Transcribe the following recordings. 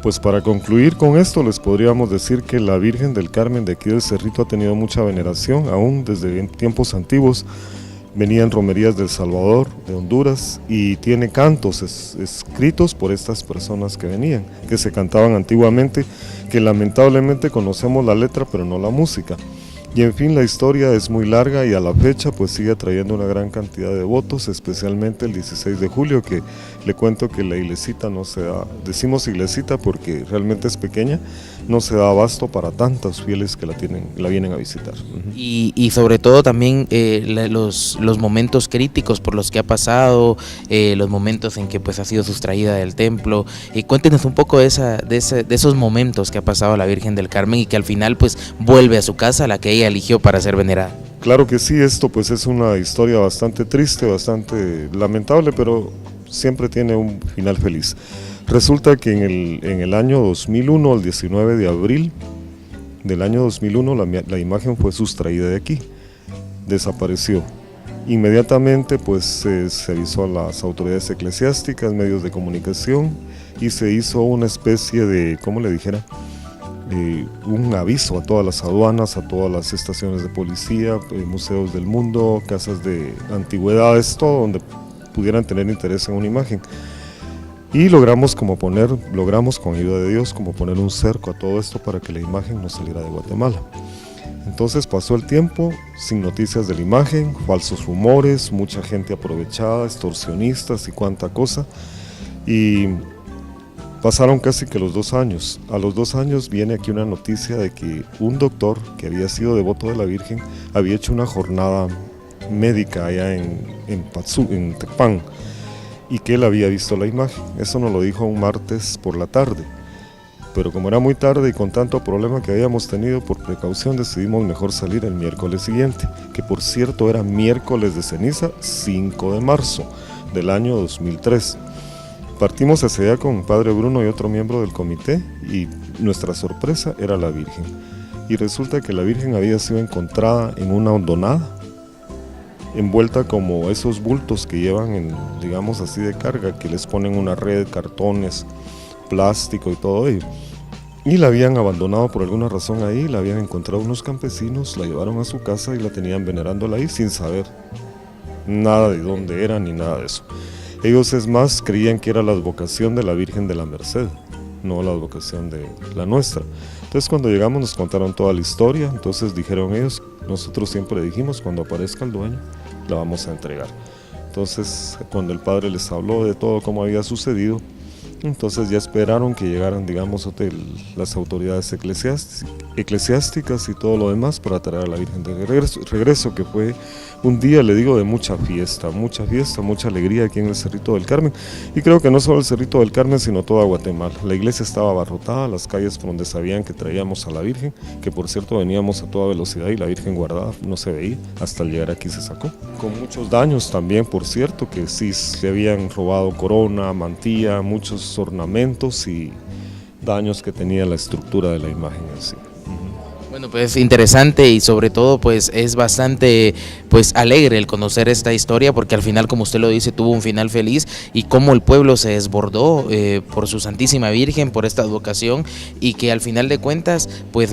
Pues para concluir con esto les podríamos decir que la Virgen del Carmen de aquí del Cerrito ha tenido mucha veneración, aún desde tiempos antiguos. Venían romerías de El Salvador, de Honduras, y tiene cantos escritos por estas personas que venían, que se cantaban antiguamente, que lamentablemente conocemos la letra pero no la música. Y en fin, la historia es muy larga y a la fecha pues sigue atrayendo una gran cantidad de votos, especialmente el 16 de julio, que le cuento que la iglesita no se da, decimos iglesita porque realmente es pequeña, no se da abasto para tantos fieles que la vienen a visitar. Y sobre todo también los momentos críticos por los que ha pasado, los momentos en que pues ha sido sustraída del templo. Cuéntenos un poco de esos momentos que ha pasado la Virgen del Carmen y que al final pues vuelve a su casa, la que ella eligió para ser venerada. Claro que sí, esto pues es una historia bastante triste, bastante lamentable, pero siempre tiene un final feliz. Resulta que en el año 2001, el 19 de abril del año 2001, la imagen fue sustraída de aquí, desapareció. Inmediatamente pues se avisó a las autoridades eclesiásticas, medios de comunicación, y se hizo una especie de, ¿cómo le dijera? Un aviso a todas las aduanas, a todas las estaciones de policía, museos del mundo, casas de antigüedades, todo donde pudieran tener interés en una imagen. Y logramos con ayuda de Dios, como poner un cerco a todo esto para que la imagen no saliera de Guatemala. Entonces pasó el tiempo sin noticias de la imagen, falsos rumores, mucha gente aprovechada, extorsionistas y cuánta cosa. Y pasaron casi que los 2 años. A los 2 años viene aquí una noticia de que un doctor que había sido devoto de la Virgen había hecho una jornada médica allá en Tecpan, y que él había visto la imagen. Eso nos lo dijo un martes por la tarde, pero como era muy tarde y con tanto problema que habíamos tenido, por precaución decidimos mejor salir el miércoles siguiente, que por cierto era miércoles de ceniza, 5 de marzo del año 2003. Partimos hacia allá con Padre Bruno y otro miembro del comité, y nuestra sorpresa era la Virgen. Y resulta que la Virgen había sido encontrada en una hondonada, envuelta como esos bultos que llevan digamos así de carga, que les ponen una red, cartones, plástico y todo ello. Y la habían abandonado por alguna razón ahí, la habían encontrado unos campesinos, la llevaron a su casa y la tenían venerándola ahí sin saber nada de dónde era ni nada de eso. Ellos, es más, creían que era la advocación de la Virgen de la Merced, no la advocación de la nuestra. Entonces cuando llegamos nos contaron toda la historia. Entonces dijeron ellos, nosotros siempre dijimos, cuando aparezca el dueño la vamos a entregar. Entonces cuando el padre les habló de todo cómo había sucedido, entonces ya esperaron que llegaran, digamos, las autoridades eclesiásticas y todo lo demás para traer a la Virgen de regreso, que fue un día, le digo, de mucha fiesta, mucha alegría aquí en el Cerrito del Carmen. Y creo que no solo el Cerrito del Carmen, sino toda Guatemala. La iglesia estaba abarrotada, las calles por donde sabían que traíamos a la Virgen, que por cierto veníamos a toda velocidad y la Virgen guardada no se veía, hasta al llegar aquí se sacó. Con muchos daños también, por cierto, que sí le habían robado corona, mantilla, muchos ornamentos y daños que tenía la estructura de la imagen en sí. Bueno, pues interesante y sobre todo pues es bastante pues alegre el conocer esta historia, porque al final, como usted lo dice, tuvo un final feliz, y cómo el pueblo se desbordó por su Santísima Virgen, por esta advocación, y que al final de cuentas pues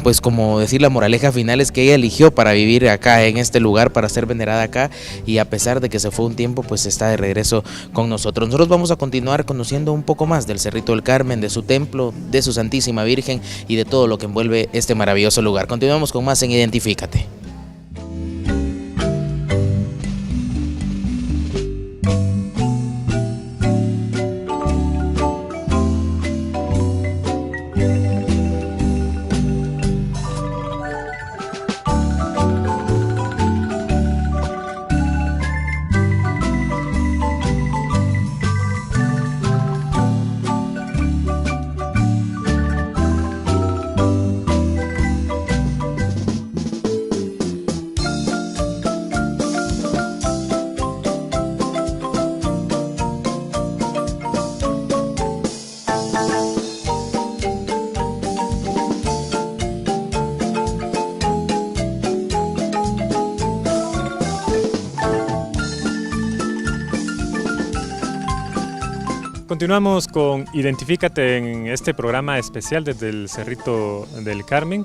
pues como decir, la moraleja final es que ella eligió para vivir acá en este lugar, para ser venerada acá, y a pesar de que se fue un tiempo, pues está de regreso con nosotros. Nosotros vamos a continuar conociendo un poco más del Cerrito del Carmen, de su templo, de su Santísima Virgen y de todo lo que envuelve este maravilloso lugar. Continuamos con más en Identifícate. Continuamos con Identifícate en este programa especial desde el Cerrito del Carmen.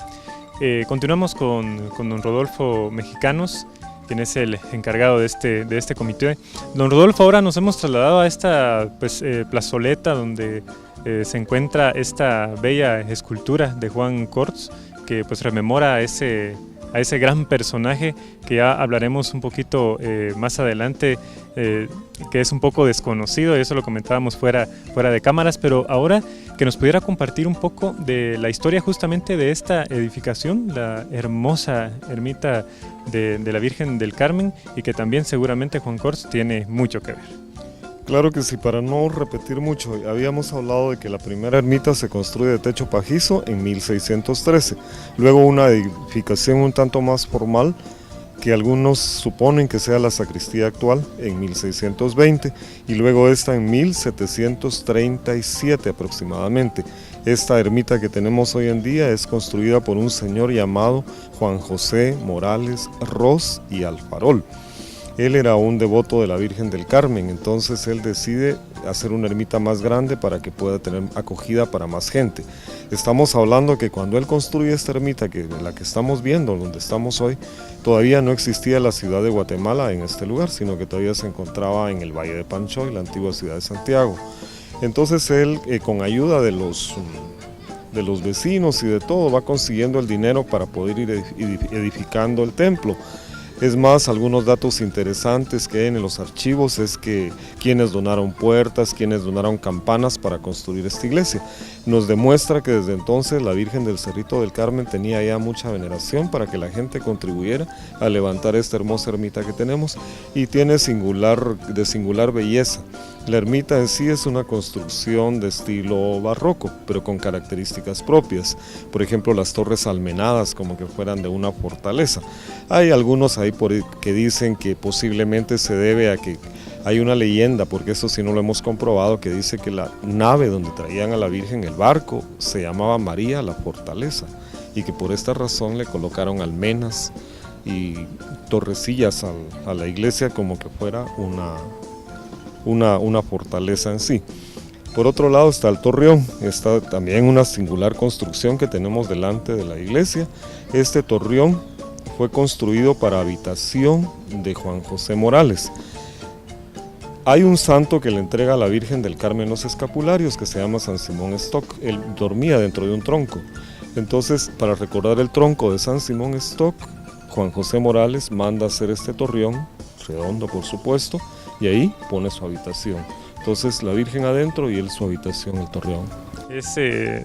Continuamos con don Rodolfo Mexicanos, quien es el encargado de este comité. Don Rodolfo, ahora nos hemos trasladado a esta plazoleta donde se encuentra esta bella escultura de Juan Cors, que pues rememora a ese gran personaje que ya hablaremos un poquito más adelante, que es un poco desconocido, y eso lo comentábamos fuera de cámaras, pero ahora que nos pudiera compartir un poco de la historia justamente de esta edificación, la hermosa ermita de la Virgen del Carmen, y que también seguramente Juan Cors tiene mucho que ver. Claro que sí, para no repetir mucho, habíamos hablado de que la primera ermita se construye de techo pajizo en 1613, luego una edificación un tanto más formal, que algunos suponen que sea la sacristía actual, en 1620, y luego esta en 1737 aproximadamente. Esta ermita que tenemos hoy en día es construida por un señor llamado Juan José Morales Ros y Alfarol. Él era un devoto de la Virgen del Carmen, entonces él decide hacer una ermita más grande para que pueda tener acogida para más gente. Estamos hablando que cuando él construye esta ermita, la que estamos viendo, donde estamos hoy, todavía no existía la ciudad de Guatemala en este lugar, sino que todavía se encontraba en el Valle de Panchoy, la antigua ciudad de Santiago. Entonces él, con ayuda de los vecinos y de todo, va consiguiendo el dinero para poder ir edificando el templo. Es más, algunos datos interesantes que hay en los archivos es que quienes donaron puertas, quienes donaron campanas para construir esta iglesia. Nos demuestra que desde entonces la Virgen del Cerrito del Carmen tenía ya mucha veneración para que la gente contribuyera a levantar esta hermosa ermita que tenemos, y tiene de singular belleza. La ermita en sí es una construcción de estilo barroco, pero con características propias. Por ejemplo, las torres almenadas como que fueran de una fortaleza. Hay algunos ahí que dicen que posiblemente se debe a que hay una leyenda, porque eso sí no lo hemos comprobado, que dice que la nave donde traían a la Virgen, el barco, se llamaba María la Fortaleza, y que por esta razón le colocaron almenas y torrecillas a la iglesia como que fuera una fortaleza en sí. Por otro lado está el torreón, está también una singular construcción que tenemos delante de la iglesia. Este torreón fue construido para habitación de Juan José Morales. Hay un santo que le entrega a la Virgen del Carmen los escapularios, que se llama San Simón Stock. Él dormía dentro de un tronco. Entonces, para recordar el tronco de San Simón Stock, Juan José Morales manda hacer este torreón, redondo por supuesto, y ahí pone su habitación. Entonces, la Virgen adentro y él su habitación, el torreón. Es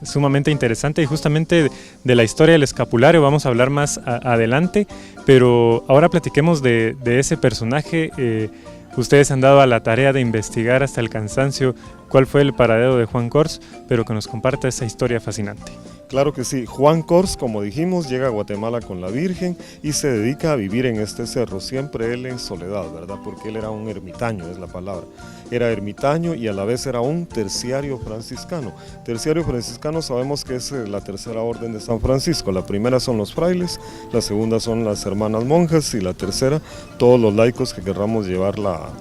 sumamente interesante, y justamente de la historia del escapulario vamos a hablar más adelante, pero ahora platiquemos de ese personaje. Ustedes han dado a la tarea de investigar hasta el cansancio cuál fue el paradero de Juan Cors, pero que nos comparta esa historia fascinante. Claro que sí, Juan Cors, como dijimos, llega a Guatemala con la Virgen y se dedica a vivir en este cerro, siempre él en soledad, ¿verdad? Porque él era un ermitaño, es la palabra. Era ermitaño y a la vez era un terciario franciscano. Terciario franciscano sabemos que es la tercera orden de San Francisco. La primera son los frailes, la segunda son las hermanas monjas, y la tercera, todos los laicos que querramos llevar la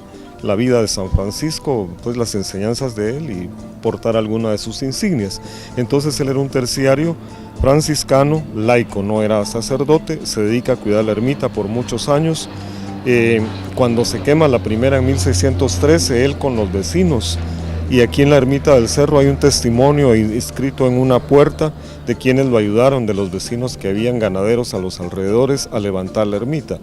vida de San Francisco, pues las enseñanzas de él y portar alguna de sus insignias. Entonces él era un terciario franciscano, laico, no era sacerdote, se dedica a cuidar la ermita por muchos años. Cuando se quema la primera en 1613, él con los vecinos, y aquí en la ermita del cerro hay un testimonio escrito en una puerta de quienes lo ayudaron, de los vecinos que habían ganaderos a los alrededores, a levantar la ermita.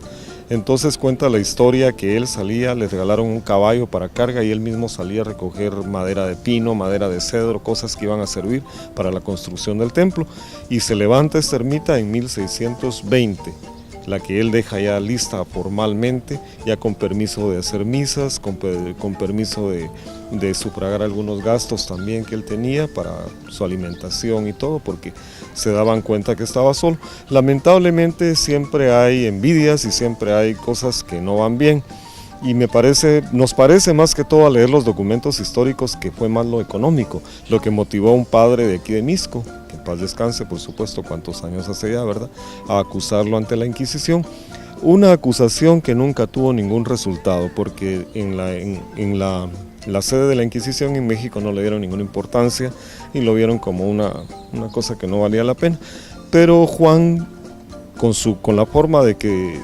Entonces cuenta la historia que él salía, les regalaron un caballo para carga y él mismo salía a recoger madera de pino, madera de cedro, cosas que iban a servir para la construcción del templo, y se levanta esta ermita en 1620, la que él deja ya lista formalmente, ya con permiso de hacer misas, con permiso de sufragar algunos gastos también que él tenía para su alimentación y todo, porque se daban cuenta que estaba solo. Lamentablemente siempre hay envidias y siempre hay cosas que no van bien, y nos parece más que todo al leer los documentos históricos que fue más lo económico, lo que motivó a un padre de aquí de Misco, que en paz descanse, por supuesto, cuántos años hace ya, ¿verdad?, a acusarlo ante la Inquisición. Una acusación que nunca tuvo ningún resultado, porque en la sede de la Inquisición en México no le dieron ninguna importancia y lo vieron como una cosa que no valía la pena. Pero Juan, con la forma de que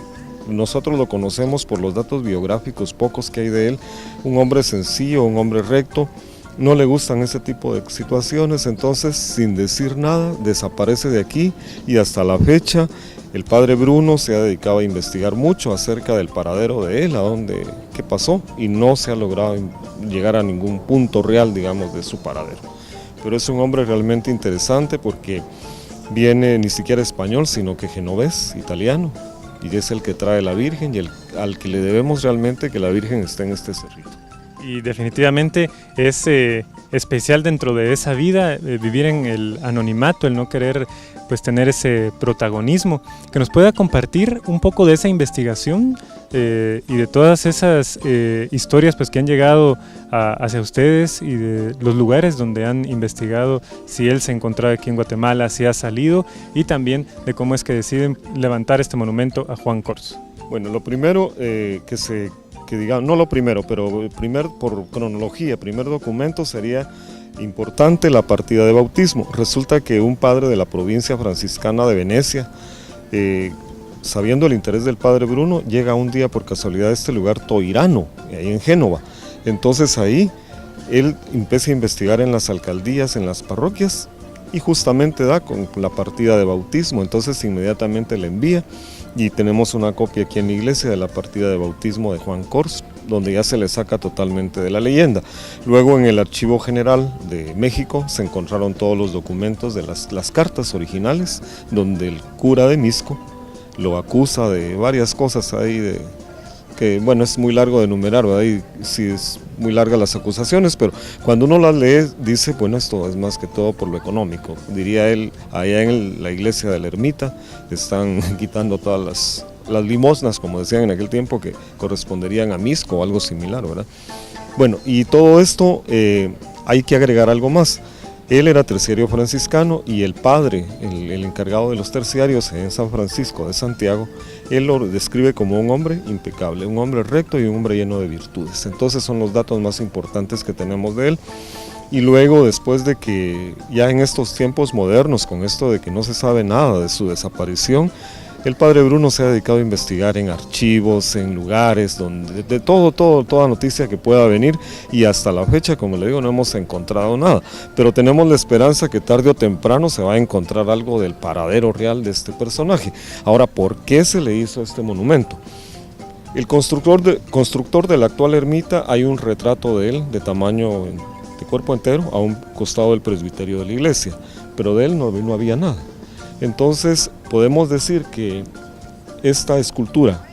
nosotros lo conocemos por los datos biográficos pocos que hay de él, un hombre sencillo, un hombre recto, no le gustan ese tipo de situaciones, entonces sin decir nada desaparece de aquí y hasta la fecha el padre Bruno se ha dedicado a investigar mucho acerca del paradero de él, qué pasó, y no se ha logrado llegar a ningún punto real, digamos, de su paradero. Pero es un hombre realmente interesante porque viene ni siquiera español, sino que genovés, italiano, y es el que trae la Virgen y al que le debemos realmente que la Virgen esté en este cerrito. Y definitivamente es especial dentro de esa vida, vivir en el anonimato, el no querer pues tener ese protagonismo, que nos pueda compartir un poco de esa investigación y de todas esas historias pues que han llegado hacia ustedes y de los lugares donde han investigado, si él se encontraba aquí en Guatemala, si ha salido, y también de cómo es que deciden levantar este monumento a Juan Cors. Bueno, lo primero no lo primero, pero por cronología, el primer documento sería importante la partida de bautismo. Resulta que un padre de la provincia franciscana de Venecia, sabiendo el interés del padre Bruno, llega un día por casualidad a este lugar Toirano, ahí en Génova. Entonces ahí él empieza a investigar en las alcaldías, en las parroquias, y justamente da con la partida de bautismo. Entonces inmediatamente le envía y tenemos una copia aquí en la iglesia de la partida de bautismo de Juan Cors, donde ya se le saca totalmente de la leyenda. Luego en el Archivo General de México se encontraron todos los documentos de las cartas originales, donde el cura de Mixco lo acusa de varias cosas ahí, que bueno, es muy largo de enumerar, ¿verdad? Y sí es muy larga las acusaciones, pero cuando uno las lee dice, bueno, esto es más que todo por lo económico. Diría él, allá en la iglesia de la ermita están quitando todas las limosnas, como decían en aquel tiempo, que corresponderían a Mixco o algo similar, ¿verdad? Bueno, y todo esto hay que agregar algo más. Él era terciario franciscano y el padre, el encargado de los terciarios en San Francisco de Santiago, él lo describe como un hombre impecable, un hombre recto y un hombre lleno de virtudes. Entonces son los datos más importantes que tenemos de él. Y luego, después de que ya en estos tiempos modernos, con esto de que no se sabe nada de su desaparición, el padre Bruno se ha dedicado a investigar en archivos, en lugares, donde de toda noticia que pueda venir, y hasta la fecha, como le digo, no hemos encontrado nada, pero tenemos la esperanza que tarde o temprano se va a encontrar algo del paradero real de este personaje. Ahora, ¿por qué se le hizo este monumento? El constructor de la actual ermita, hay un retrato de él de tamaño de cuerpo entero a un costado del presbiterio de la iglesia, pero de él no había nada. Entonces podemos decir que esta escultura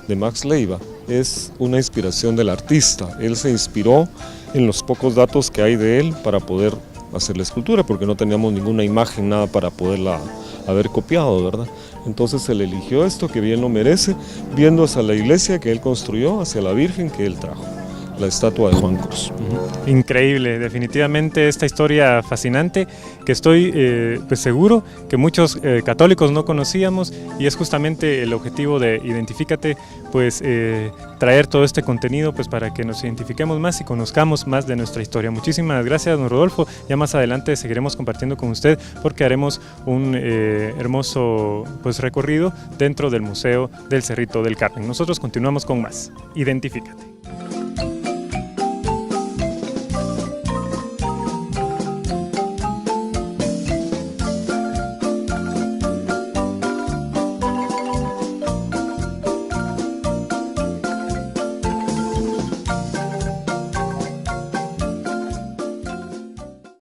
de Max Leiva es una inspiración del artista. Él se inspiró en los pocos datos que hay de él para poder hacer la escultura, porque no teníamos ninguna imagen, nada para poderla haber copiado, ¿verdad? Entonces él eligió esto, que bien lo merece, viendo hacia la iglesia que él construyó, hacia la Virgen que él trajo, la estatua de Juan Cors. Increíble, definitivamente esta historia fascinante que estoy pues seguro que muchos católicos no conocíamos, y es justamente el objetivo de Identifícate, pues traer todo este contenido pues para que nos identifiquemos más y conozcamos más de nuestra historia. Muchísimas gracias, don Rodolfo. Ya más adelante seguiremos compartiendo con usted porque haremos un hermoso pues recorrido dentro del Museo del Cerrito del Carmen. Nosotros continuamos con más. Identifícate.